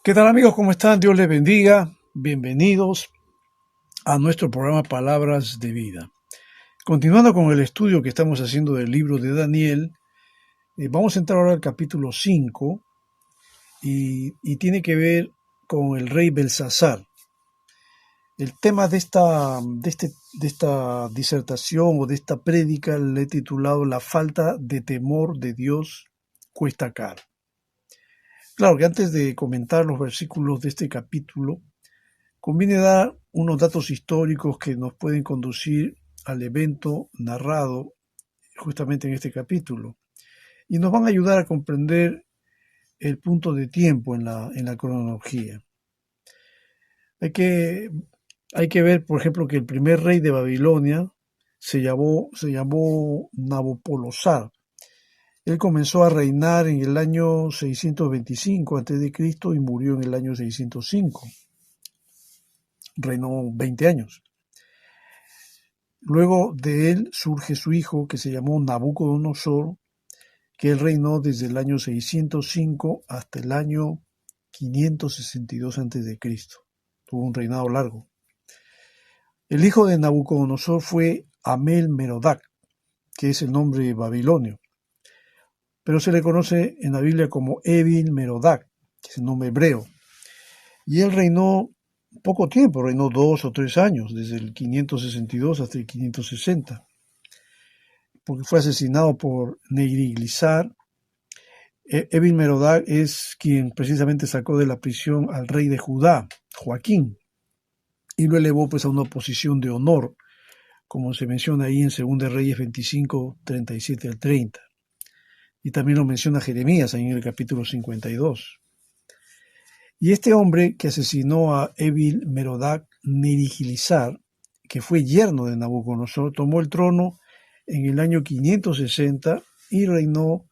¿Qué tal amigos? ¿Cómo están? Dios les bendiga. Bienvenidos a nuestro programa Palabras de Vida. Continuando con el estudio que estamos haciendo del libro de Daniel, vamos a entrar ahora al capítulo 5 y tiene que ver con el rey Belsasar. El tema de esta disertación o de esta prédica le he titulado La falta de temor de Dios cuesta caro. Claro que antes de comentar los versículos de este capítulo, conviene dar unos datos históricos que nos pueden conducir al evento narrado justamente en este capítulo y nos van a ayudar a comprender el punto de tiempo en la cronología. Hay que ver, por ejemplo, que el primer rey de Babilonia se llamó Nabopolosar. Él comenzó a reinar en el año 625 a.C. y murió en el año 605. Reinó 20 años. Luego de él surge su hijo, que se llamó Nabucodonosor, que él reinó desde el año 605 hasta el año 562 a.C. Tuvo un reinado largo. El hijo de Nabucodonosor fue Amel-Merodach, que es el nombre babilonio, pero se le conoce en la Biblia como Evil-Merodach, que es el nombre hebreo. Y él reinó poco tiempo, reinó 2 o 3 años, desde el 562 hasta el 560, porque fue asesinado por Neriglissar. Evil-Merodach es quien precisamente sacó de la prisión al rey de Judá, Joaquín, y lo elevó pues a una posición de honor, como se menciona ahí en 2 Reyes 25, 37 al 30. Y también lo menciona Jeremías ahí en el capítulo 52. Y este hombre que asesinó a Evil-Merodach, Neriglissar, que fue yerno de Nabucodonosor, tomó el trono en el año 560 y reinó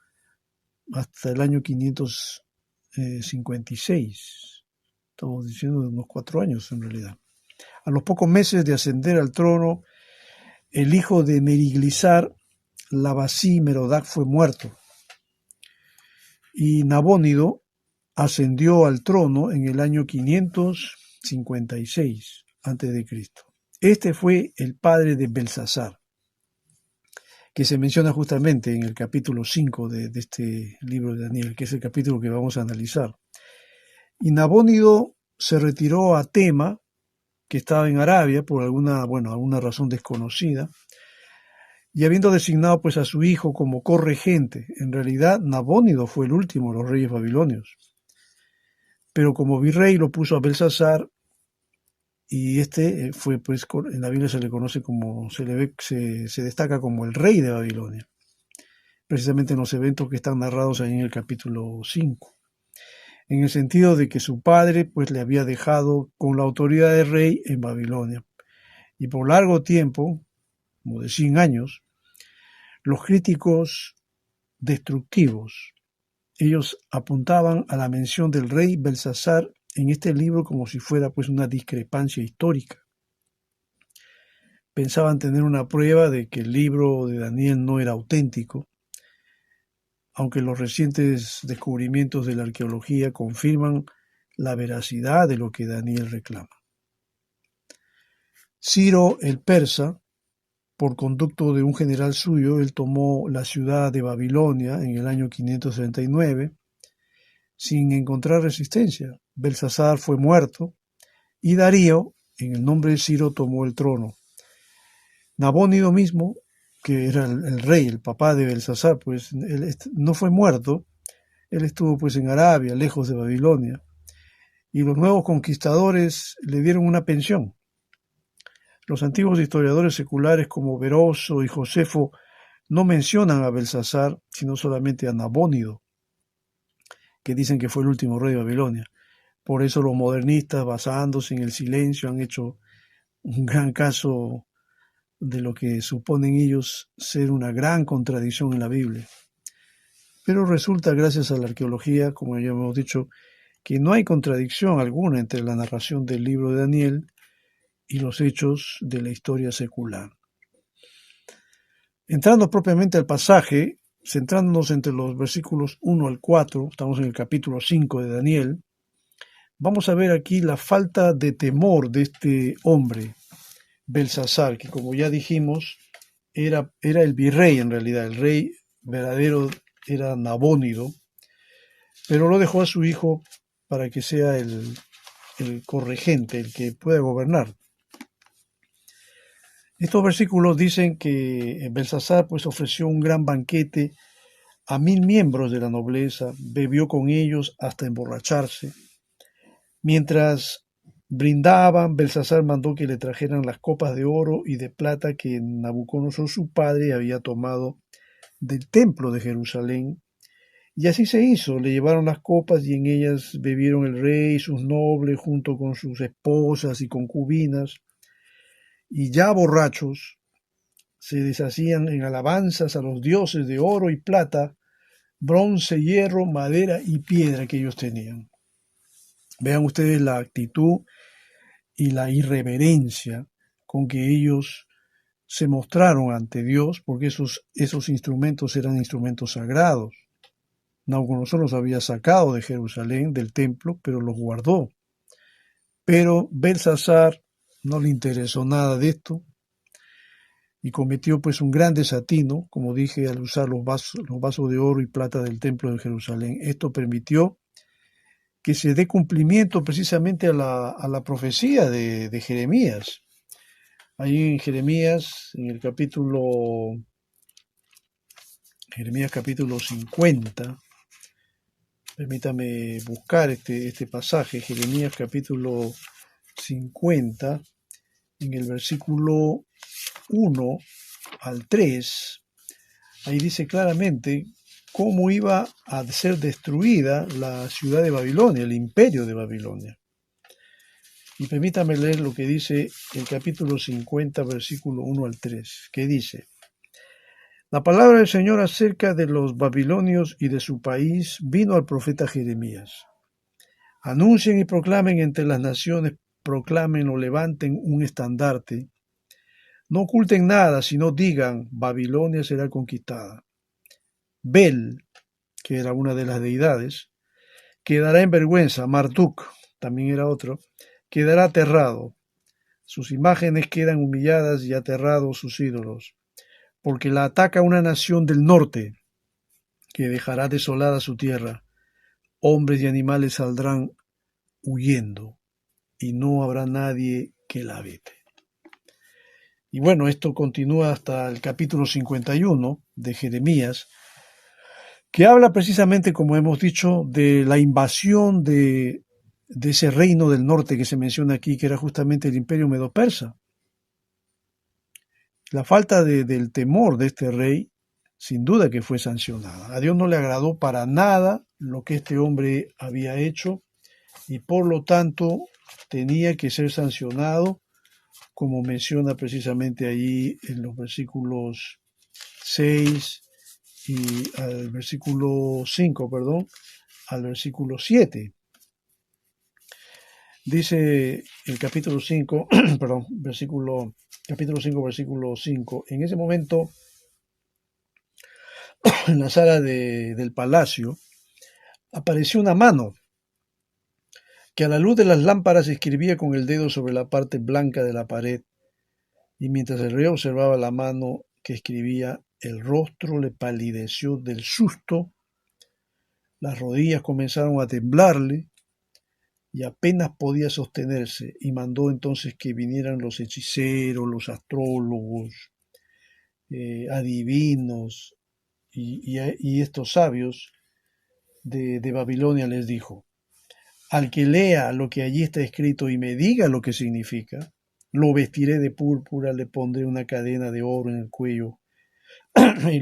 hasta el año 556. Estamos diciendo de unos 4 años en realidad. A los pocos meses de ascender al trono, el hijo de Neriglissar, Labasí-Merodach, fue muerto. Y Nabónido ascendió al trono en el año 556 a.C. Este fue el padre de Belsasar, que se menciona justamente en el capítulo 5 de este libro de Daniel, que es el capítulo que vamos a analizar. Y Nabónido se retiró a Tema, que estaba en Arabia, por alguna razón desconocida, y habiendo designado pues a su hijo como corregente. En realidad Nabónido fue el último de los reyes babilonios, pero como virrey lo puso a Belsasar, y este fue pues, en la Biblia se le conoce como, se destaca como el rey de Babilonia, precisamente en los eventos que están narrados ahí en el capítulo 5, en el sentido de que su padre pues le había dejado con la autoridad de rey en Babilonia, y por largo tiempo, como de 100 años, los críticos destructivos, ellos apuntaban a la mención del rey Belsasar en este libro como si fuera pues una discrepancia histórica. Pensaban tener una prueba de que el libro de Daniel no era auténtico, aunque los recientes descubrimientos de la arqueología confirman la veracidad de lo que Daniel reclama. Ciro el persa, por conducto de un general suyo, él tomó la ciudad de Babilonia en el año 539 sin encontrar resistencia. Belsasar fue muerto y Darío, en el nombre de Ciro, tomó el trono. Nabónido mismo, que era el rey, el papá de Belsasar, pues él no fue muerto. Él estuvo pues en Arabia, lejos de Babilonia, y los nuevos conquistadores le dieron una pensión. Los antiguos historiadores seculares como Beroso y Josefo no mencionan a Belsasar, sino solamente a Nabónido, que dicen que fue el último rey de Babilonia. Por eso los modernistas, basándose en el silencio, han hecho un gran caso de lo que suponen ellos ser una gran contradicción en la Biblia. Pero resulta, gracias a la arqueología, como ya hemos dicho, que no hay contradicción alguna entre la narración del libro de Daniel y los hechos de la historia secular. Entrando propiamente al pasaje, centrándonos entre los versículos 1 al 4, estamos en el capítulo 5 de Daniel, vamos a ver aquí la falta de temor de este hombre, Belsasar, que como ya dijimos, era el virrey en realidad, el rey verdadero era Nabónido, pero lo dejó a su hijo para que sea el corregente, el que pueda gobernar. Estos versículos dicen que Belsasar pues ofreció un gran banquete a 1000 miembros de la nobleza, bebió con ellos hasta emborracharse. Mientras brindaban, Belsasar mandó que le trajeran las copas de oro y de plata que Nabucodonosor su padre había tomado del templo de Jerusalén. Y así se hizo, le llevaron las copas y en ellas bebieron el rey y sus nobles junto con sus esposas y concubinas. Y ya borrachos, se deshacían en alabanzas a los dioses de oro y plata, bronce, hierro, madera y piedra que ellos tenían. Vean ustedes la actitud y la irreverencia con que ellos se mostraron ante Dios, porque esos instrumentos eran instrumentos sagrados. Nabucodonosor los había sacado de Jerusalén, del templo, pero los guardó. Pero Belsasar no le interesó nada de esto y cometió pues un gran desatino, como dije, al usar los vasos de oro y plata del templo de Jerusalén. Esto permitió que se dé cumplimiento precisamente a la profecía de Jeremías. Ahí en Jeremías, en el Jeremías capítulo 50, permítame buscar este pasaje, Jeremías capítulo 50, en el versículo 1 al 3, ahí dice claramente cómo iba a ser destruida la ciudad de Babilonia, el imperio de Babilonia. Y permítame leer lo que dice el capítulo 50, versículo 1 al 3, que dice: La palabra del Señor acerca de los babilonios y de su país vino al profeta Jeremías. Anuncien y proclamen entre las naciones, proclamen o levanten un estandarte. No oculten nada, sino digan, Babilonia será conquistada. Bel, que era una de las deidades, quedará en vergüenza. Marduk, también era otro, quedará aterrado. Sus imágenes quedan humilladas y aterrados sus ídolos, porque la ataca una nación del norte, que dejará desolada su tierra. Hombres y animales saldrán huyendo, y no habrá nadie que la habite. Y bueno, esto continúa hasta el capítulo 51 de Jeremías, que habla precisamente, como hemos dicho, de la invasión de ese reino del norte que se menciona aquí, que era justamente el imperio medo-persa. La falta del temor de este rey, sin duda que fue sancionada. A Dios no le agradó para nada lo que este hombre había hecho y por lo tanto tenía que ser sancionado, como menciona precisamente allí en los versículos 6 y al versículo 5, al versículo 7. Dice el capítulo 5, capítulo 5, versículo 5, en ese momento, en la sala del palacio, apareció una mano que a la luz de las lámparas escribía con el dedo sobre la parte blanca de la pared, y mientras el rey observaba la mano que escribía, el rostro le palideció del susto, las rodillas comenzaron a temblarle, y apenas podía sostenerse, y mandó entonces que vinieran los hechiceros, los astrólogos, adivinos y estos sabios de Babilonia. Les dijo: al que lea lo que allí está escrito y me diga lo que significa, lo vestiré de púrpura, le pondré una cadena de oro en el cuello y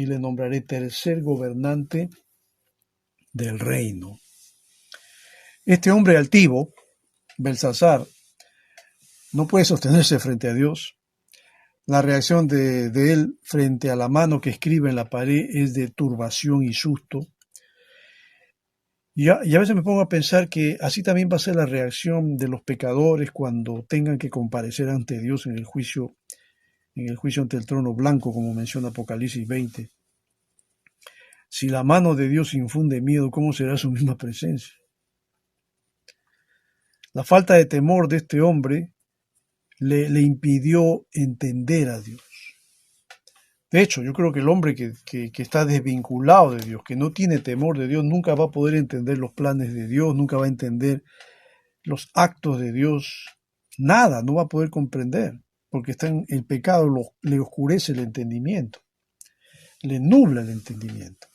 le nombraré tercer gobernante del reino. Este hombre altivo, Belsasar, no puede sostenerse frente a Dios. La reacción de él frente a la mano que escribe en la pared es de turbación y susto. Y a veces me pongo a pensar que así también va a ser la reacción de los pecadores cuando tengan que comparecer ante Dios en el juicio ante el trono blanco, como menciona Apocalipsis 20. Si la mano de Dios infunde miedo, ¿cómo será su misma presencia? La falta de temor de este hombre le impidió entender a Dios. De hecho, yo creo que el hombre que está desvinculado de Dios, que no tiene temor de Dios, nunca va a poder entender los planes de Dios, nunca va a entender los actos de Dios, nada, no va a poder comprender, porque el pecado le oscurece el entendimiento, le nubla el entendimiento.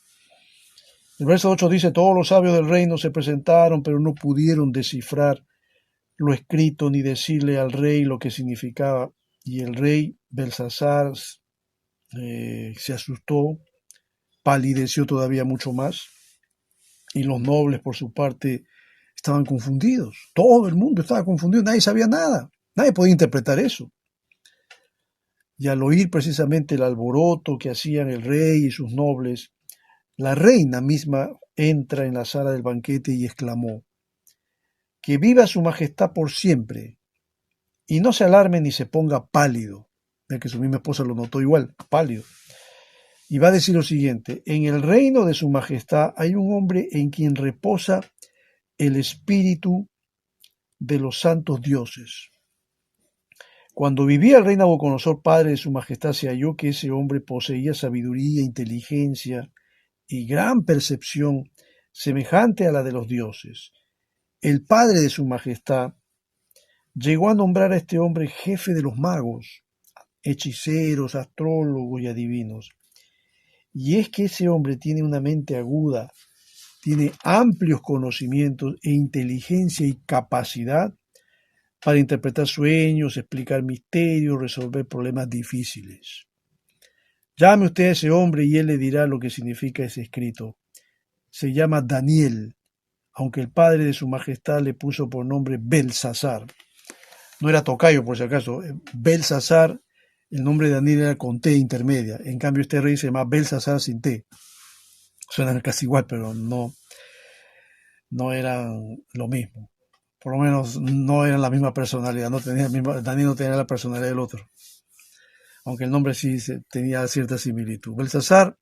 El verso 8 dice, todos los sabios del reino se presentaron, pero no pudieron descifrar lo escrito ni decirle al rey lo que significaba. Y el rey Belsasar se asustó, palideció todavía mucho más, y los nobles por su parte estaban confundidos. Todo el mundo estaba confundido, nadie sabía nada, nadie podía interpretar eso. Y al oír precisamente el alboroto que hacían el rey y sus nobles, la reina misma entra en la sala del banquete y exclamó, que viva su majestad por siempre, y no se alarme ni se ponga pálido. Ya que su misma esposa lo notó igual, pálido. Y va a decir lo siguiente, en el reino de su majestad hay un hombre en quien reposa el espíritu de los santos dioses. Cuando vivía el rey Nabucodonosor, padre de su majestad, se halló que ese hombre poseía sabiduría, inteligencia y gran percepción semejante a la de los dioses. El padre de su majestad llegó a nombrar a este hombre jefe de los magos, hechiceros, astrólogos y adivinos. Y es que ese hombre tiene una mente aguda, tiene amplios conocimientos e inteligencia y capacidad para interpretar sueños, explicar misterios, resolver problemas difíciles. Llame usted a ese hombre y él le dirá lo que significa ese escrito. Se llama Daniel, aunque el padre de su majestad le puso por nombre Belsasar. No era tocayo, por si acaso. Belsasar, el nombre de Daniel era con T intermedia. En cambio, este rey se llama Belsasar sin T. Suenan casi igual, pero no eran lo mismo. Por lo menos no eran la misma personalidad. Daniel no tenía la personalidad del otro. Aunque el nombre sí tenía cierta similitud. Belsasar,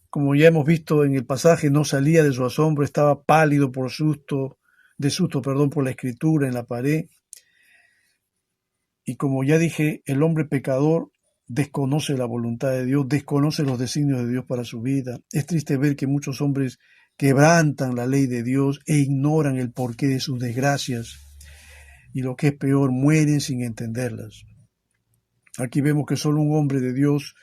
como ya hemos visto en el pasaje, no salía de su asombro, estaba pálido por susto por la escritura en la pared. Y como ya dije, el hombre pecador desconoce la voluntad de Dios, desconoce los designios de Dios para su vida. Es triste ver que muchos hombres quebrantan la ley de Dios e ignoran el porqué de sus desgracias. Y lo que es peor, mueren sin entenderlas. Aquí vemos que solo un hombre de Dios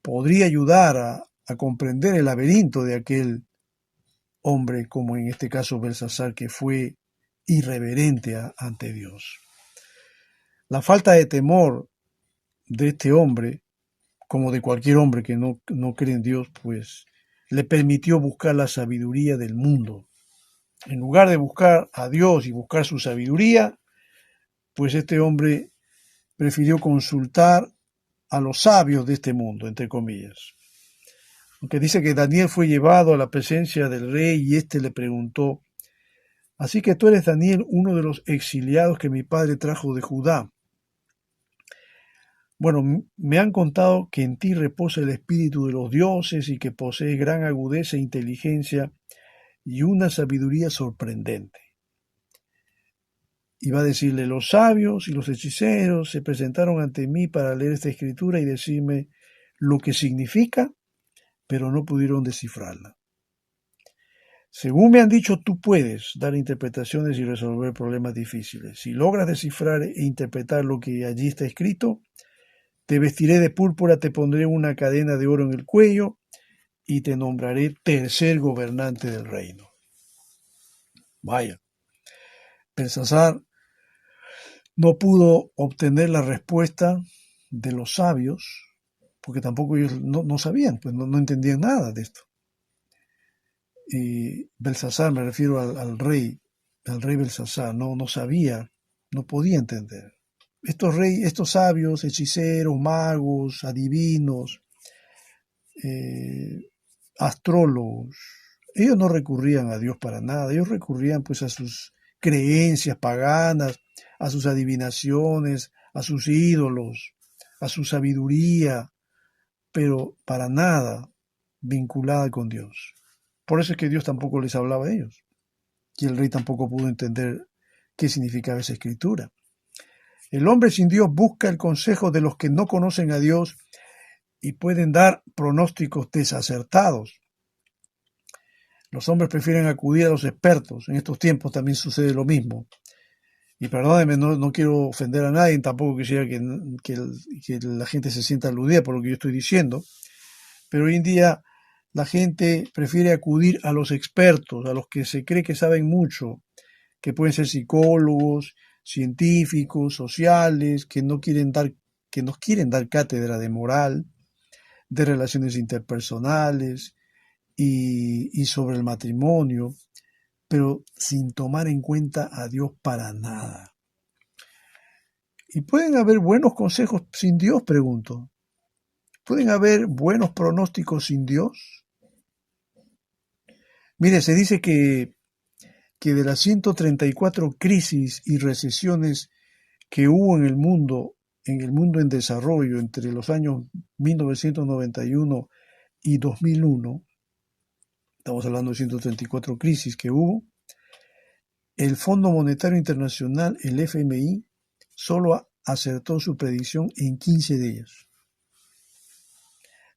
podría ayudar a comprender el laberinto de aquel hombre, como en este caso Belsasar, que fue irreverente ante Dios. La falta de temor de este hombre, como de cualquier hombre que no cree en Dios, pues le permitió buscar la sabiduría del mundo. En lugar de buscar a Dios y buscar su sabiduría, pues este hombre prefirió consultar a los sabios de este mundo, entre comillas. Aunque dice que Daniel fue llevado a la presencia del rey y éste le preguntó, así que tú eres Daniel, uno de los exiliados que mi padre trajo de Judá. Bueno, me han contado que en ti reposa el espíritu de los dioses y que posees gran agudeza e inteligencia y una sabiduría sorprendente. Y va a decirle, los sabios y los hechiceros se presentaron ante mí para leer esta escritura y decirme lo que significa, pero no pudieron descifrarla. Según me han dicho, tú puedes dar interpretaciones y resolver problemas difíciles. Si logras descifrar e interpretar lo que allí está escrito, te vestiré de púrpura, te pondré una cadena de oro en el cuello y te nombraré tercer gobernante del reino. Vaya, Belsasar no pudo obtener la respuesta de los sabios, porque tampoco ellos no sabían, pues no entendían nada de esto. Y Belsasar, me refiero al rey Belsasar, no sabía, no podía entender. Estos sabios, hechiceros, magos, adivinos, astrólogos, ellos no recurrían a Dios para nada, ellos recurrían pues a sus creencias paganas, a sus adivinaciones, a sus ídolos, a su sabiduría, pero para nada vinculada con Dios. Por eso es que Dios tampoco les hablaba a ellos, y el rey tampoco pudo entender qué significaba esa escritura. El hombre sin Dios busca el consejo de los que no conocen a Dios y pueden dar pronósticos desacertados. Los hombres prefieren acudir a los expertos. En estos tiempos también sucede lo mismo. Y perdónenme, no quiero ofender a nadie, tampoco quisiera que la gente se sienta aludida por lo que yo estoy diciendo, pero hoy en día la gente prefiere acudir a los expertos, a los que se cree que saben mucho, que pueden ser psicólogos, científicos, sociales, que nos quieren dar cátedra de moral, de relaciones interpersonales y sobre el matrimonio, pero sin tomar en cuenta a Dios para nada. ¿Y pueden haber buenos consejos sin Dios? Pregunto. ¿Pueden haber buenos pronósticos sin Dios? Mire, se dice que de las 134 crisis y recesiones que hubo en el mundo en desarrollo entre los años 1991 y 2001, estamos hablando de 134 crisis que hubo, el Fondo Monetario Internacional, el FMI, solo acertó su predicción en 15 de ellas.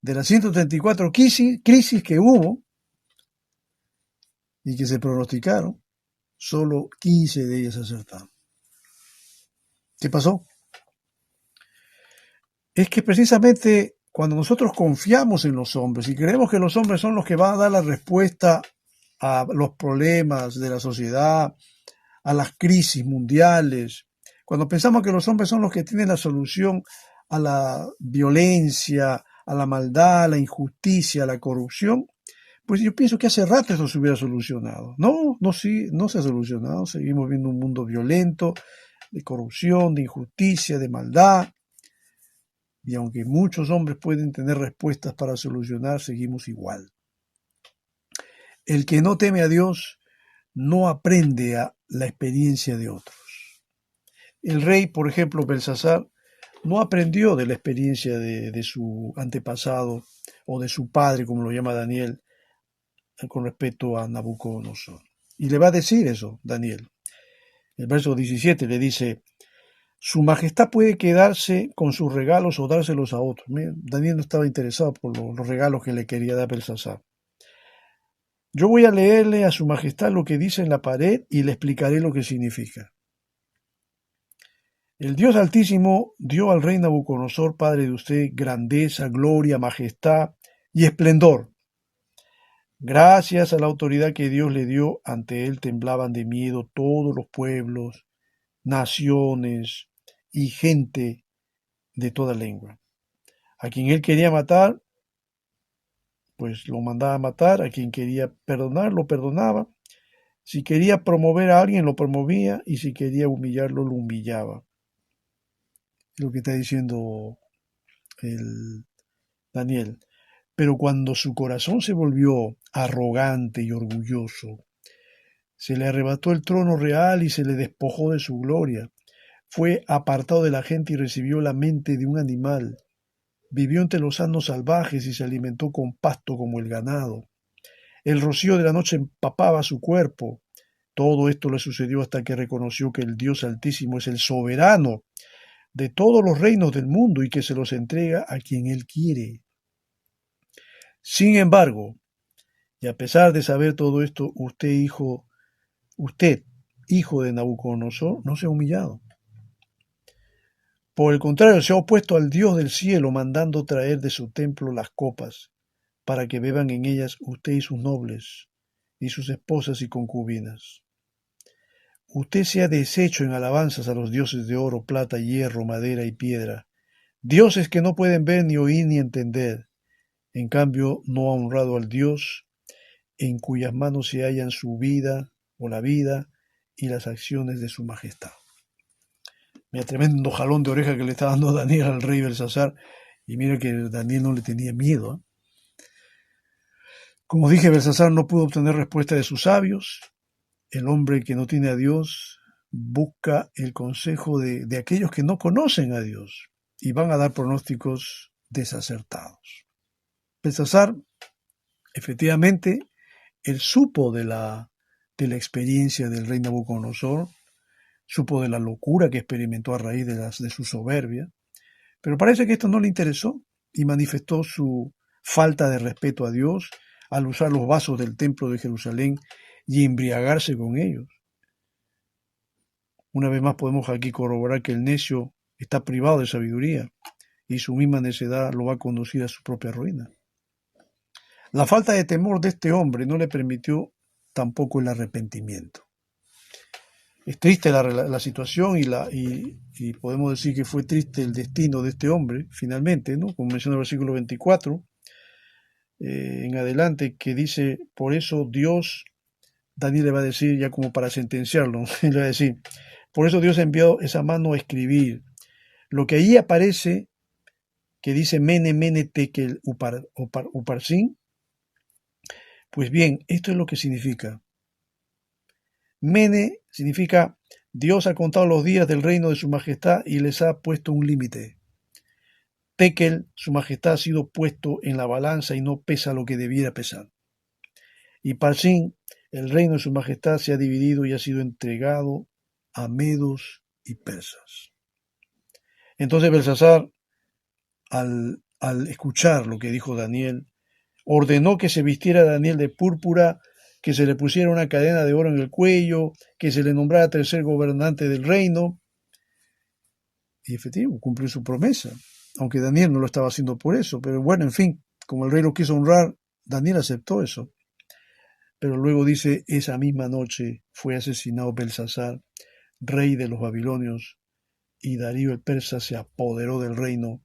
De las 134 crisis que hubo y que se pronosticaron, solo 15 de ellas acertaron. ¿Qué pasó? Es que precisamente cuando nosotros confiamos en los hombres y creemos que los hombres son los que van a dar la respuesta a los problemas de la sociedad, a las crisis mundiales, cuando pensamos que los hombres son los que tienen la solución a la violencia, a la maldad, a la injusticia, a la corrupción, pues yo pienso que hace rato eso se hubiera solucionado. No se ha solucionado. Seguimos viendo un mundo violento, de corrupción, de injusticia, de maldad. Y aunque muchos hombres pueden tener respuestas para solucionar, seguimos igual. El que no teme a Dios no aprende a la experiencia de otros. El rey, por ejemplo, Belsasar, no aprendió de la experiencia de su antepasado o de su padre, como lo llama Daniel, con respecto a Nabucodonosor. Y le va a decir eso, Daniel. El verso 17 le dice: Su majestad puede quedarse con sus regalos o dárselos a otros. Daniel no estaba interesado por los regalos que le quería dar Belsasar. Yo voy a leerle a su majestad lo que dice en la pared y le explicaré lo que significa. El Dios Altísimo dio al rey Nabucodonosor, padre de usted, grandeza, gloria, majestad y esplendor. Gracias a la autoridad que Dios le dio, ante él temblaban de miedo todos los pueblos, naciones y gente de toda lengua. A quien él quería matar, pues lo mandaba a matar. A quien quería perdonar, lo perdonaba. Si quería promover a alguien, lo promovía. Y si quería humillarlo, lo humillaba. Es lo que está diciendo el Daniel. Pero cuando su corazón se volvió arrogante y orgulloso, se le arrebató el trono real y se le despojó de su gloria. Fue apartado de la gente y recibió la mente de un animal. Vivió entre los asnos salvajes y se alimentó con pasto como el ganado. El rocío de la noche empapaba su cuerpo. Todo esto le sucedió hasta que reconoció que el Dios Altísimo es el soberano de todos los reinos del mundo y que se los entrega a quien él quiere. Sin embargo, y a pesar de saber todo esto, usted, hijo de Nabucodonosor, no se ha humillado. Por el contrario, se ha opuesto al Dios del cielo, mandando traer de su templo las copas, para que beban en ellas usted y sus nobles, y sus esposas y concubinas. Usted se ha deshecho en alabanzas a los dioses de oro, plata, hierro, madera y piedra, dioses que no pueden ver, ni oír, ni entender. En cambio, no ha honrado al Dios en cuyas manos se hallan su vida, o la vida, y las acciones de su majestad. Mira, tremendo jalón de oreja que le está dando Daniel al rey Belsasar, y mira que Daniel no le tenía miedo. Como dije, Belsasar no pudo obtener respuesta de sus sabios. El hombre que no tiene a Dios busca el consejo de aquellos que no conocen a Dios y van a dar pronósticos desacertados. Belsasar, efectivamente, él supo de la experiencia del rey Nabucodonosor, supo de la locura que experimentó a raíz de su soberbia, pero parece que esto no le interesó y manifestó su falta de respeto a Dios al usar los vasos del templo de Jerusalén y embriagarse con ellos. Una vez más podemos aquí corroborar que el necio está privado de sabiduría y su misma necedad lo va a conducir a su propia ruina. La falta de temor de este hombre no le permitió tampoco el arrepentimiento. Es triste la situación y podemos decir que fue triste el destino de este hombre, finalmente, ¿no? Como menciona el versículo 24, en adelante, que dice, por eso Dios, Daniel le va a decir, ya como para sentenciarlo, le va a decir, por eso Dios envió esa mano a escribir. Lo que ahí aparece, que dice Mene, Mene, Tekel, Uparsin, pues bien, esto es lo que significa. Mene significa Dios ha contado los días del reino de su majestad y les ha puesto un límite. Tekel, su majestad ha sido puesto en la balanza y no pesa lo que debiera pesar. Y Parsin, el reino de su majestad se ha dividido y ha sido entregado a medos y persas. Entonces Belsasar, al escuchar lo que dijo Daniel, ordenó que se vistiera a Daniel de púrpura, que se le pusiera una cadena de oro en el cuello, que se le nombrara tercer gobernante del reino. Y efectivamente, cumplió su promesa, aunque Daniel no lo estaba haciendo por eso. Pero bueno, en fin, como el rey lo quiso honrar, Daniel aceptó eso. Pero luego dice, esa misma noche fue asesinado Belsasar, rey de los babilonios, y Darío el persa se apoderó del reino.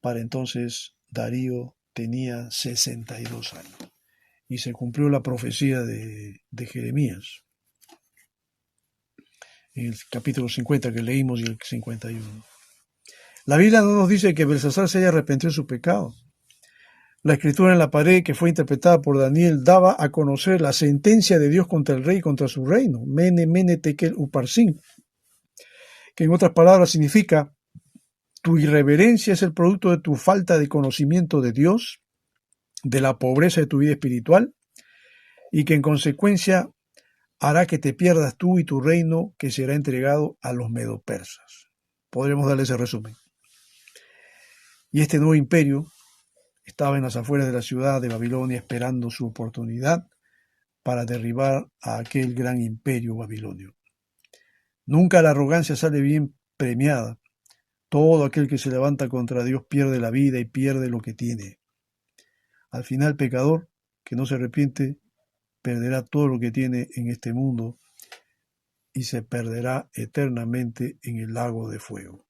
Para entonces Darío tenía 62 años. Y se cumplió la profecía de Jeremías, en el capítulo 50 que leímos y el 51. La Biblia no nos dice que Belsasar se haya arrepentido de su pecado. La escritura en la pared que fue interpretada por Daniel daba a conocer la sentencia de Dios contra el rey y contra su reino, Mene, Mene, Tekel, Uparsin, que en otras palabras significa, tu irreverencia es el producto de tu falta de conocimiento de Dios, de la pobreza de tu vida espiritual, y que en consecuencia hará que te pierdas tú y tu reino, que será entregado a los medopersas. Podremos darle ese resumen. Y este nuevo imperio estaba en las afueras de la ciudad de Babilonia esperando su oportunidad para derribar a aquel gran imperio babilonio. Nunca la arrogancia sale bien premiada. Todo aquel que se levanta contra Dios pierde la vida y pierde lo que tiene. Al final, el pecador que no se arrepiente perderá todo lo que tiene en este mundo y se perderá eternamente en el lago de fuego.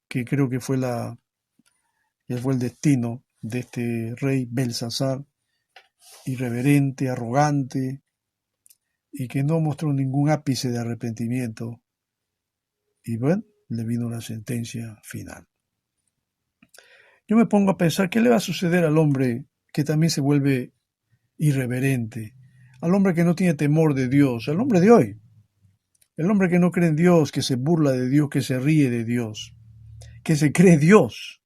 Que creo que fue el destino de este rey Belsasar, irreverente, arrogante, y que no mostró ningún ápice de arrepentimiento. Y bueno, le vino la sentencia final. Yo me pongo a pensar, ¿qué le va a suceder al hombre que también se vuelve irreverente? Al hombre que no tiene temor de Dios, al hombre de hoy. El hombre que no cree en Dios, que se burla de Dios, que se ríe de Dios, que se cree Dios.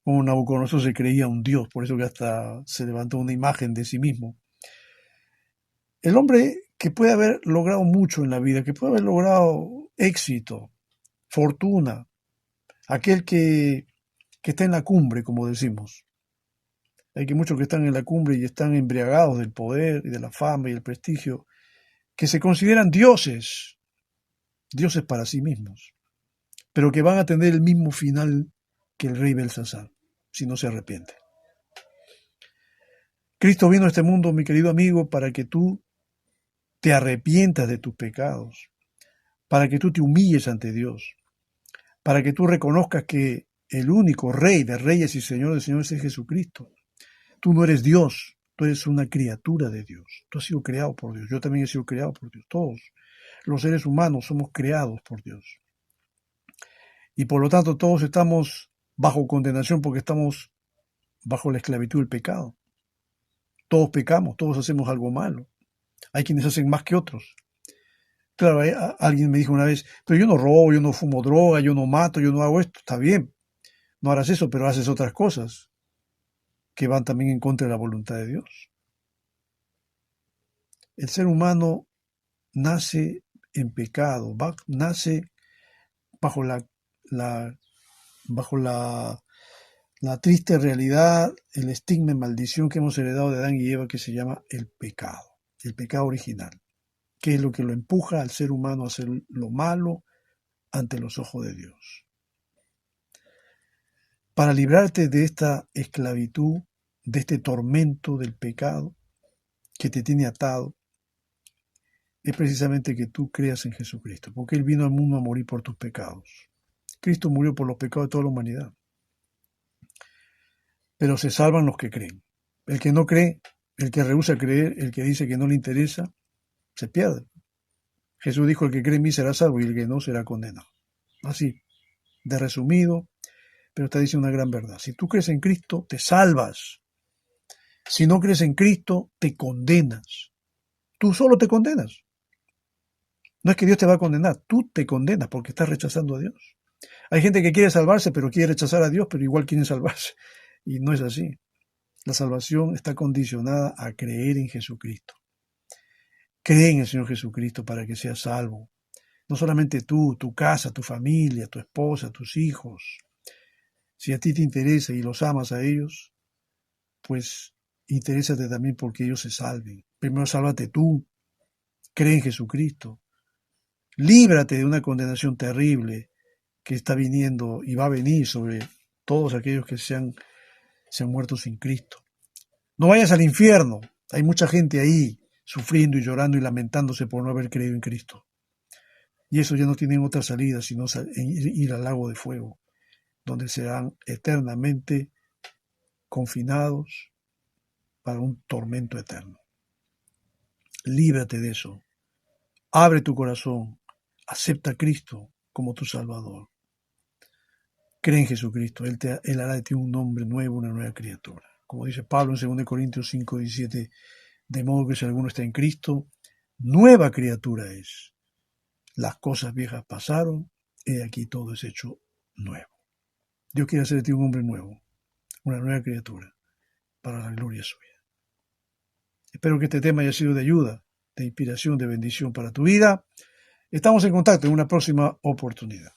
Como Nabucodonosor se creía un Dios, por eso que hasta se levantó una imagen de sí mismo. El hombre que puede haber logrado mucho en la vida, que puede haber logrado éxito, fortuna, aquel que está en la cumbre, como decimos. Hay que muchos que están en la cumbre y están embriagados del poder y de la fama y el prestigio, que se consideran dioses, dioses para sí mismos, pero que van a tener el mismo final que el rey Belsasar, si no se arrepiente. Cristo vino a este mundo, mi querido amigo, para que tú te arrepientas de tus pecados, para que tú te humilles ante Dios, para que tú reconozcas que el único Rey de reyes y Señor de señores es Jesucristo. Tú no eres Dios, tú eres una criatura de Dios. Tú has sido creado por Dios, yo también he sido creado por Dios. Todos los seres humanos somos creados por Dios. Y por lo tanto todos estamos bajo condenación porque estamos bajo la esclavitud del pecado. Todos pecamos, todos hacemos algo malo. Hay quienes hacen más que otros. Claro, alguien me dijo una vez, pero yo no robo, yo no fumo droga, yo no mato, yo no hago esto. Está bien, no harás eso, pero haces otras cosas que van también en contra de la voluntad de Dios. El ser humano nace en pecado, nace bajo bajo la triste realidad, el estigma y maldición que hemos heredado de Adán y Eva, que se llama el pecado original, que es lo que lo empuja al ser humano a hacer lo malo ante los ojos de Dios. Para librarte de esta esclavitud, de este tormento del pecado que te tiene atado, es precisamente que tú creas en Jesucristo, porque Él vino al mundo a morir por tus pecados. Cristo murió por los pecados de toda la humanidad. Pero se salvan los que creen. El que no cree, el que rehúsa creer, el que dice que no le interesa, se pierde. Jesús dijo, el que cree en mí será salvo y el que no será condenado. Así, de resumido, pero está diciendo una gran verdad. Si tú crees en Cristo, te salvas. Si no crees en Cristo, te condenas. Tú solo te condenas. No es que Dios te va a condenar, tú te condenas porque estás rechazando a Dios. Hay gente que quiere salvarse, pero quiere rechazar a Dios, pero igual quieren salvarse. Y no es así. La salvación está condicionada a creer en Jesucristo. Cree en el Señor Jesucristo para que seas salvo. No solamente tú, tu casa, tu familia, tu esposa, tus hijos. Si a ti te interesa y los amas a ellos, pues interésate también porque ellos se salven. Primero sálvate tú. Cree en Jesucristo. Líbrate de una condenación terrible que está viniendo y va a venir sobre todos aquellos que se han muerto sin Cristo. No vayas al infierno. Hay mucha gente ahí sufriendo y llorando y lamentándose por no haber creído en Cristo. Y eso ya no tienen otra salida sino ir al lago de fuego, donde serán eternamente confinados para un tormento eterno. Líbrate de eso. Abre tu corazón. Acepta a Cristo como tu Salvador. Cree en Jesucristo. Él hará de ti un hombre nuevo, una nueva criatura. Como dice Pablo en 2 Corintios 5, 17, de modo que si alguno está en Cristo, nueva criatura es. Las cosas viejas pasaron, he aquí todo es hecho nuevo. Dios quiere hacer de ti un hombre nuevo, una nueva criatura, para la gloria suya. Espero que este tema haya sido de ayuda, de inspiración, de bendición para tu vida. Estamos en contacto en una próxima oportunidad.